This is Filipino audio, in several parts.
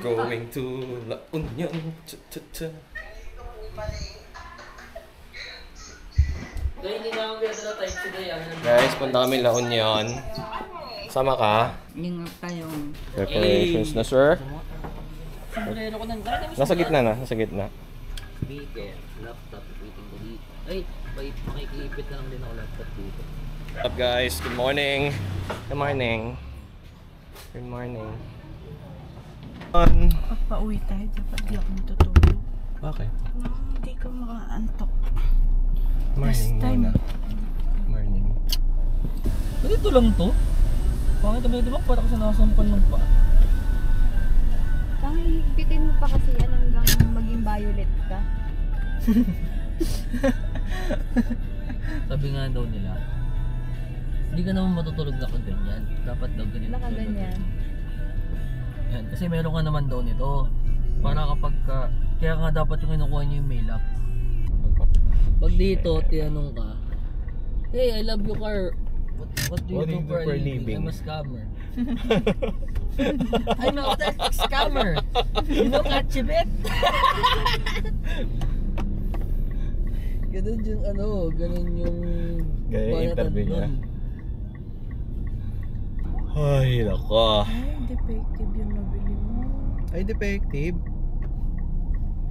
Going to La Union. Guys, punta kami La Union. Sama ka? Ingat tayong Preparations na, sir. Nasa gitna na, nasa gitna. Speaker, laptop, waiting ko dito. Ay, makikipit na lang din ako laptop dito. What's up guys? Good morning. Good morning. Good morning. Pauwi tayo, dapat di ako matutulog. Bakit? Hindi ka makaantok. Morning muna. Morning. Dito lang to? Pangit naman ito ba? Parang kasi nakasampal ng pa. Bitin mo pa kasi yan hanggang maging violet ka. Sabi nga daw nila, hindi ka naman matutulog na kaganyan. Dapat daw ganito. Nakaganyan. Yan, kasi meron ka naman daw nito. Para kapag ka, kaya nga dapat yung kinukuha nyo yung mail up. Pag dito, tinanong ka, hey, I love you car. What do you do for a living? I'm a scammer. I'm not a scammer. You know, Kachibet. Ganun yung ano, ganun yung Gaya yung interview niya. nun. Ay, nako. Ay, defective yung nabili mo. Ay, defective.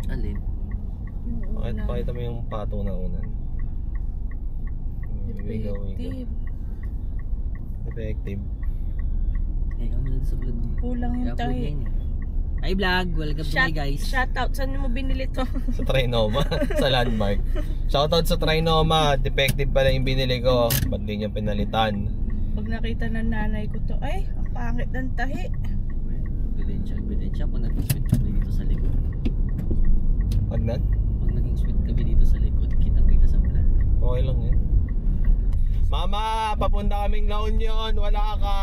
Alin? Yung una. Pakita mo yung pato na unan. Defective. Defective. Eh, kami na sa vlog mo. Kulang yung Kaya tahi. yan eh. Hi vlog! Welcome to my guys. Shout out, saan mo binili to? Sa Trinoma. Sa Landmark. Shoutout sa Trinoma. Defective pala yung binili ko. Ba't di niya pinalitan? Pag nakita ng nanay ko to, ay, ang pangit ng tahi. Ebidensya. Pag naging sweet kami dito sa likod. Pag Naging sweet kami dito sa likod, kitang-kita sa vlog. okay lang yun. Mama, papunta kaming La Union. Wala ka.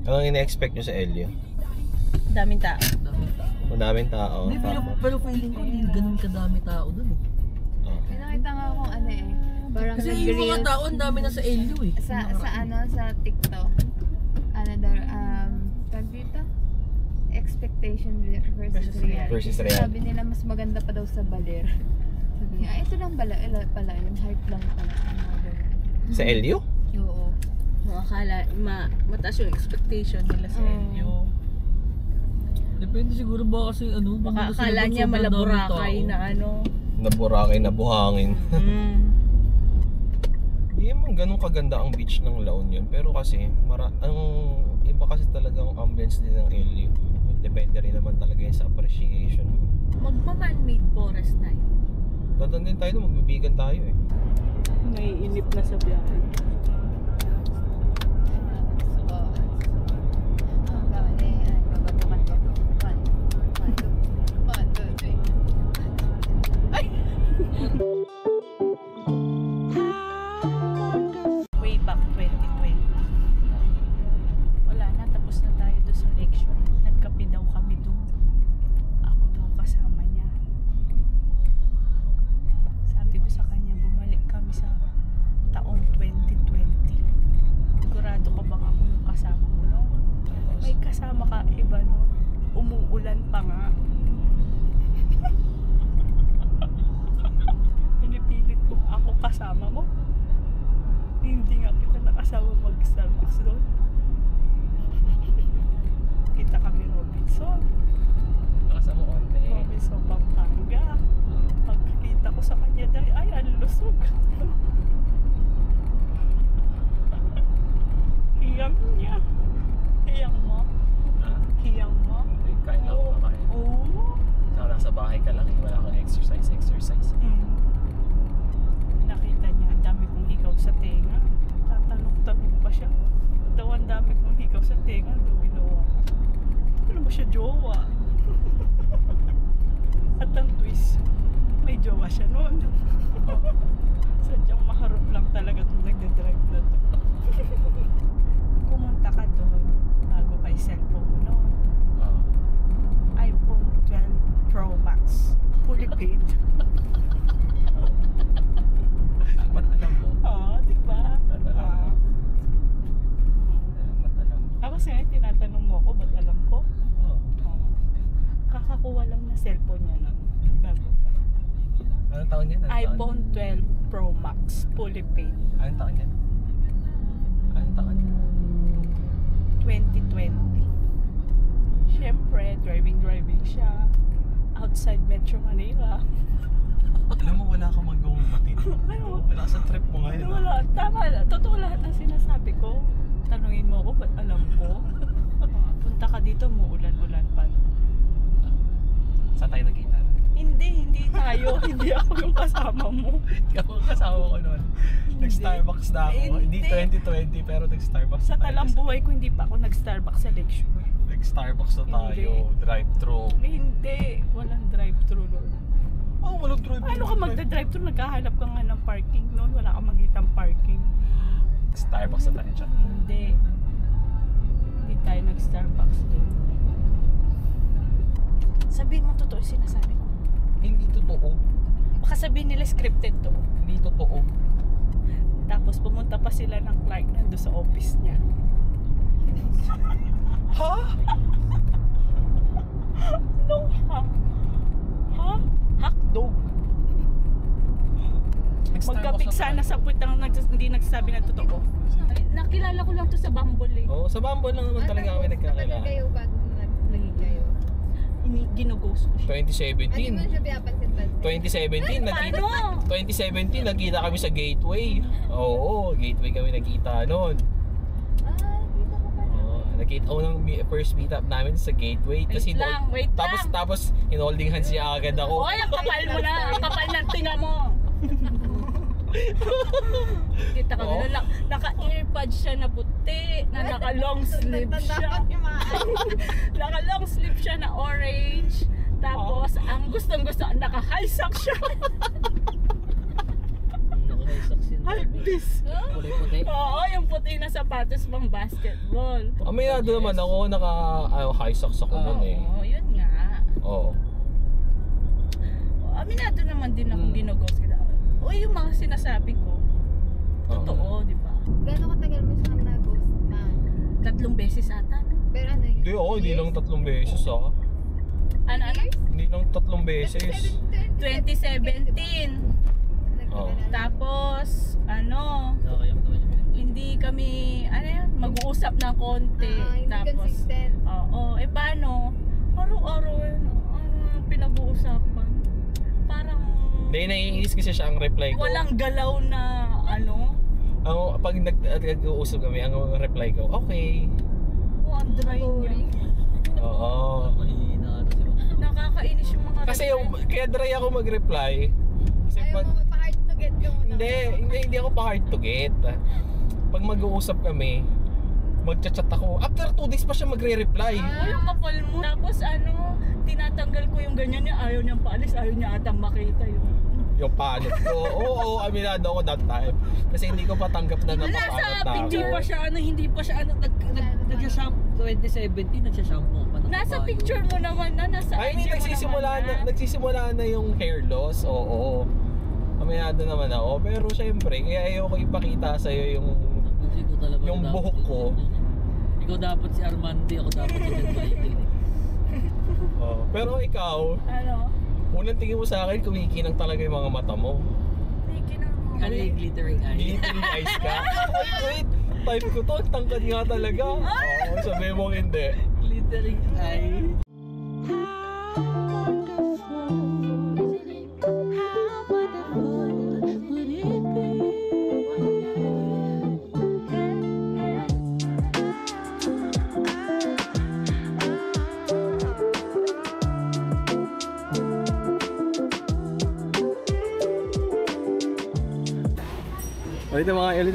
Anong ina-expect nyo sa Elio? Daming tao. Daming tao. Madaming tao. Hindi, pero feeling ko hindi ganun kadami tao dun eh. Oh. May nakita nga akong ano eh. Parang Kasi yung mga tao, ang dami na sa LU eh. sa TikTok. Ano daw, tag dito? Expectation versus reality. Versus reality. Sabi nila mas maganda pa daw sa Baler. Sabi niya, ito lang pala yun. Hype lang pala. Sa Elio? Oo. Akala, mataas yung expectation nila sa inyo. Depende siguro ba kasi ano. Baka akala niya malaburakay na ano. Naburakay na buhangin. Hindi naman ganun kaganda ang beach ng La Union. Pero kasi, ang iba kasi talagang ambience din ng Elio. Depende rin naman talaga yun sa appreciation mo. Magma-man-made forest tayo. Tandaan din tayo, magbibigan tayo eh. Naiinip na sa biyahe. Way back 2020. Wala na, tapos na tayo doon sa lecture. Nagkape daw kami doon. Ako daw kasama niya. Sabi ko sa kanya, bumalik kami sa taong 2020. Sigurado ka bang ako yung kasama mo, no? May kasama ka iba, no? Umuulan pa nga. Pinipilit mo ako kasama mo. Hindi nga kita nakasama mag-Starbucks doon. Kita kami Robinson. Kasama konti. Robinson, Pampanga. Pagkakita ko sa kanya dahil, ay, ang lusog. Hiyang niya. Hiyang mo. Hiyang mo. Hindi, kain lang ako kain. Oo. Saka nasa bahay ka lang, wala kang exercise. Nakita niya, ang dami kong hikaw sa tenga. Tatanong-tanong pa siya. Daw ang dami kong hikaw sa tenga. Daw ginawa. Ano ba siya jowa? At ang twist, may jowa siya noon. Sadyang maharap lang talaga itong nagdadrive na to. Pumunta ka doon bago pa yung cellphone mo noon. iPhone 12 Pro Max. Fully paid. Ba't alam mo? Oo, diba? Ba't alam mo? Ako kasi tinatanong mo ako, ba't alam ko? Oo. Kakakuha lang na cellphone niya nun. Bago pa. Anong taon yan? iPhone 12 Pro Max, fully paid. Anong taon yan? Anong taon? 2020. Siyempre, driving siya. Outside Metro Manila. Alam mo, wala kang magawang matino. Ano? Wala sa trip mo ngayon. Ano, wala. Tama. Totoo lahat ng sinasabi ko. Tanungin mo ako, ba't alam ko? Punta ka dito, muulan-ulan pa. Saan tayo nakita? Hindi tayo. Hindi ako yung kasama mo. Ikaw ang kasama ko noon. Nag-Starbucks na ako. Hindi Hindi. 2020 pero nag-Starbucks Sa na tayo. talang buhay ko, hindi pa ako nag-Starbucks sa Lakeshore. Nag-Starbucks na tayo. Hindi. Drive-thru. Hindi. Walang drive-thru nun. Oh, walang drive-thru. Paano ka magda-drive-thru? Naghahanap ka nga ng parking noon. Wala kang magitang parking. Starbucks na tayo dyan. Hindi. Hindi tayo nag-Starbucks doon. Sabihin mo totoo yung sinasabi ko. Hindi totoo. Baka sabihin nila scripted to. Hindi totoo. Tapos pumunta pa sila ng Clark nando sa office niya. Ha? No, ha? Ha? Hotdog. Magkapik sana sa putang hindi nagsasabi na totoo. Ay, nakilala ko lang to sa Bumble eh. Oo, sa Bumble lang naman talaga kami nagkakilala. kayo bago naging kayo? Ginughost ko siya. Hindi mo 2017. siya pinapansin-pansin. 2017, nakita. Paano? 2017, nakita kami sa Gateway. Oo, Gateway kami nakita noon. Kita ko pala. Nakita ko ng first meetup namin sa Gateway. Wait lang. Tapos in-holding hands niya agad ako. Hoy, ang kapal mo na! Ang kapal ng tinga mo! Kita kami Oh. naka-earpod siya na puti, na naka-long sleeve siya. Naka-long sleeve siya na orange. Tapos, ang gustong-gusto, naka-high socks siya. Naka-high sin. Halbis. Puti-puti. Oo, yung puti na sapatos pang basketball. Aminado naman ako, high socks ako noon eh. Oo, yun nga. Oo. Aminado naman din akong ginughost kita. O yung mga sinasabi ko, totoo, di ba? Gano'ng katagal mo siya na-ghost na? 3 beses ata, no? Pero ano yun? Hindi, hindi lang 3 beses ah. Ano? Hindi lang 3 beses. 2017. Oo. Tapos, Nakayak naman yung pinto. hindi kami, mag-uusap ng konti. Hindi Tapos, consistent. oo, paano? Araw-araw, pinag-uusapan. Parang, Hindi, naiinis kasi siya ang reply ko. walang galaw na, Pag nag-uusap kami, ang reply ko, okay. ang dry niya. Oo. Mahina si Ma'am. Nakakainis yung mga Kasi reply. kaya dry ako mag-reply. Kasi Ayaw mo mapa-hard to get ka muna. hindi ako pa hard to get. Pag mag-uusap kami, magchat-chat ako. After 2 days pa siya magre-reply. Ay, ang kapal mo. Tapos tinatanggal ko yung ganyan niya. Ayaw niyang paalis. Ayaw niya atang makita yung... Yung panic ko. Oo, aminado ako that time. Kasi hindi ko pa tanggap na napapanat na ako. Hindi pa siya nagsashampoo. 2017, nagsashampoo pa ng Nasa kabayo. picture mo naman na. Nasa Ay, hindi, IG mo naman nagsisimula na yung hair loss. Oo. Aminado naman ako. Pero syempre, kaya ayoko ipakita sa'yo yung Hindi ko talaga yung dapat buhok ko. Ikaw dapat si Armando, ako dapat si Jen Michael. Pero ikaw, unang tingin mo sa akin, kumikinang talaga yung mga mata mo. Ano yung glittering eye? Glittering eyes ka. Wait. Type ko to. Ang tangkad nga talaga. Oo, sabi mo hindi. Glittering eye. Ulit yung mga 2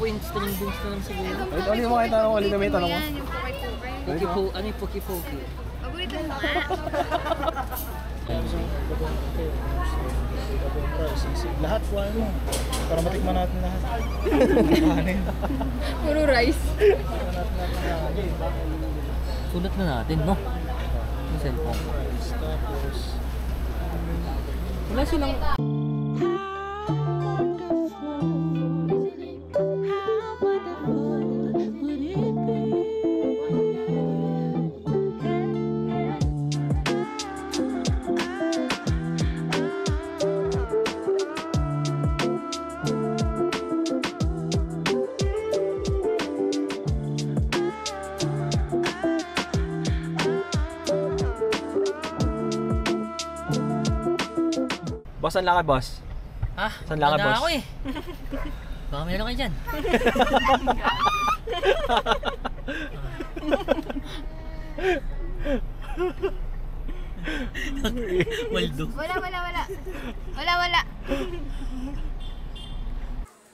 points, 3 points na lang siguro. Ulit yung mga tanong, ulit yung tanong mo. Yan, yung pukay-pukay. Ano yung poki-poki? Paborito mo nga. Lahat po ano, para matikman natin lahat. Kanin. Puro rice. Sulat na natin, no? Yung cellphone. Tapos, Wala silang... Boss, saan lakad, boss? Ha? Saan lakad, boss? Ako eh. Baka meron kayo dyan. Waldo. Wala. Wala.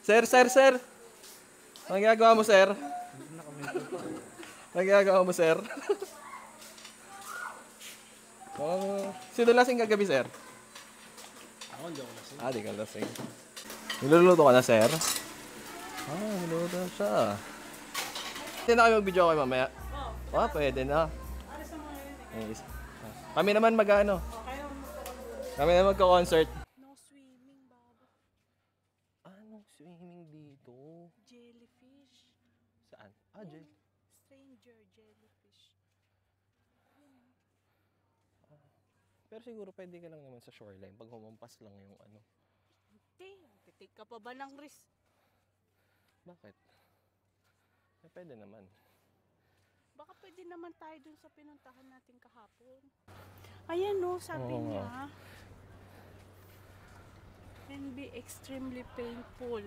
Sir. Anong ginagawa mo, sir? Anong ginagawa mo, sir? Sino lasing kagabi, sir? Ako, hindi ako lasing. Di ka lasing. Niluluto ka na, sir? Niluluto na siya. Pwede na kayo mag-video kayo mamaya? Pwede na. Kami naman mag-ano? Kami naman magka-concert. No swimming, baba. Anong swimming dito? Jellyfish. Saan? Stranger jellyfish. Pero siguro pwede ka lang naman sa shoreline pag humampas lang yung ano. Titik ka pa ba ng risk? Bakit? Pwede naman. Baka pwede naman tayo dun sa pinuntahan natin kahapon. Ayan no, sabi Oo niya. Can be extremely painful.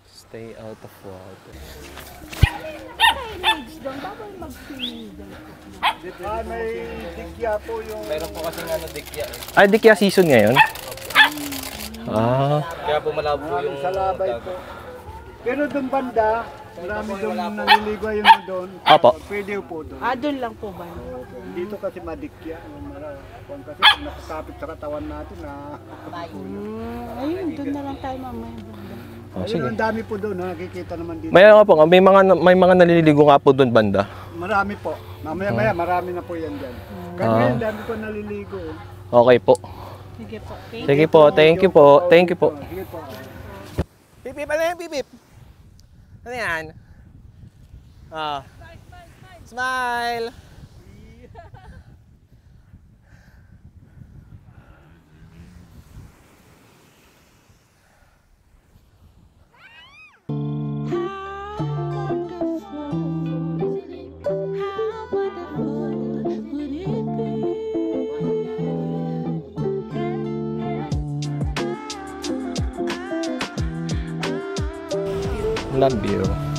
Stay out of water. May dikya po yung... Meron po kasi ano dikya eh. Ay, dikya season ngayon? Kaya po malabo po yung... Sa labay po. Pero doon banda, marami doon naliligo yung doon. Apo. Pwede po doon. Doon lang po ba? Dito kasi madikya. Kasi pag nakasapit sa katawan natin na... Ayun, doon na lang tayo mamaya. Sige. Ang dami po doon, nakikita naman dito. May nga po, may mga naliligo nga po doon banda. Marami po. Mamaya marami na po yan dyan. Ganyan, dami po naliligo. Okay po. Sige po. Sige po, thank you po. Thank you po. Sige po. Pipip, ano yan, pipip? Ano yan? Smile! Love you.